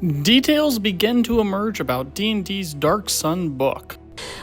Details begin to emerge about D&D's Dark Sun book.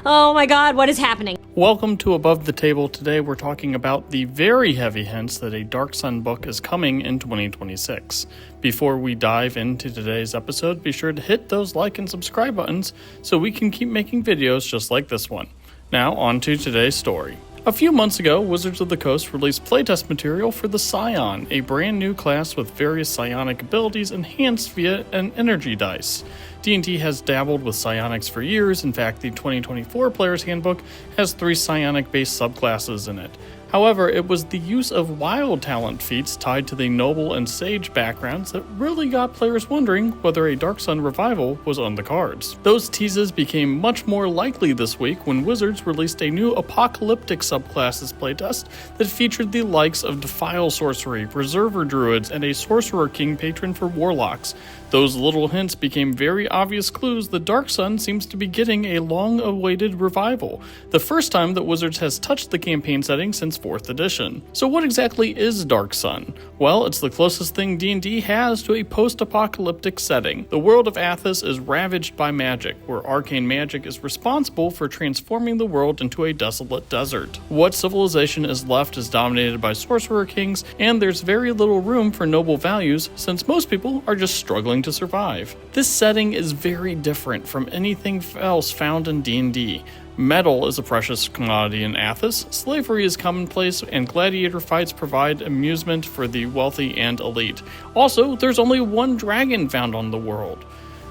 Oh my god, what is happening? Welcome to Above the Table. Today we're talking about the very heavy hints that a Dark Sun book is coming in 2026. Before we dive into today's episode, be sure to hit those like and subscribe buttons so we can keep making videos just like this one. Now on to today's story. A few months ago, Wizards of the Coast released playtest material for the Scion, a brand new class with various psionic abilities enhanced via an energy dice. D&D has dabbled with psionics for years. In fact, the 2024 Player's Handbook has 3 psionic-based subclasses in it. However, it was the use of wild talent feats tied to the noble and sage backgrounds that really got players wondering whether a Dark Sun revival was on the cards. Those teases became much more likely this week when Wizards released a new Apocalyptic subclasses playtest that featured the likes of Defile Sorcery, Preserver Druids, and a Sorcerer King patron for Warlocks. Those little hints became very obvious clues that Dark Sun seems to be getting a long-awaited revival, the first time that Wizards has touched the campaign setting since 4th edition. So what exactly is Dark Sun? Well, it's the closest thing D&D has to a post-apocalyptic setting. The world of Athos is ravaged by magic, where arcane magic is responsible for transforming the world into a desolate desert. What civilization is left is dominated by sorcerer kings, and there's very little room for noble values since most people are just struggling to survive. This setting is very different from anything else found in D&D. Metal is a precious commodity in Athos, slavery is commonplace, and gladiator fights provide amusement for the wealthy and elite. Also, there's only one dragon found on the world.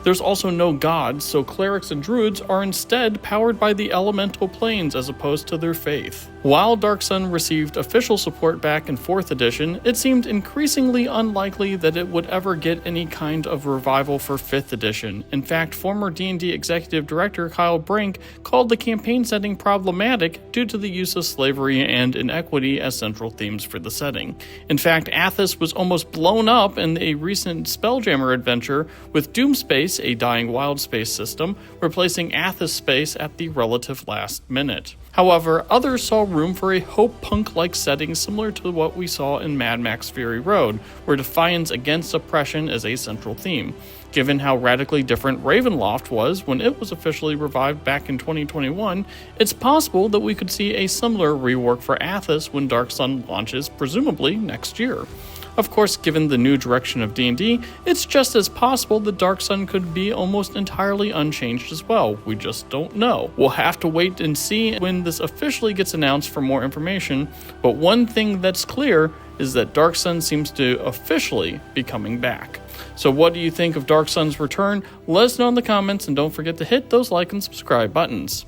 There's also no gods, so clerics and druids are instead powered by the elemental planes as opposed to their faith. While Dark Sun received official support back in 4th edition, it seemed increasingly unlikely that it would ever get any kind of revival for 5th edition. In fact, former D&D executive director Kyle Brink called the campaign setting problematic due to the use of slavery and inequity as central themes for the setting. In fact, Athos was almost blown up in a recent Spelljammer adventure with Doomspace, a dying wild space system, replacing Athos space at the relative last minute. However, others saw room for a hope punk-like setting similar to what we saw in Mad Max Fury Road, where defiance against oppression is a central theme. Given how radically different Ravenloft was when it was officially revived back in 2021, it's possible that we could see a similar rework for Athos when Dark Sun launches, presumably next year. Of course, given the new direction of D&D, it's just as possible that Dark Sun could be almost entirely unchanged as well. We just don't know. We'll have to wait and see when this officially gets announced for more information, but one thing that's clear is that Dark Sun seems to officially be coming back. So what do you think of Dark Sun's return? Let us know in the comments, and don't forget to hit those like and subscribe buttons.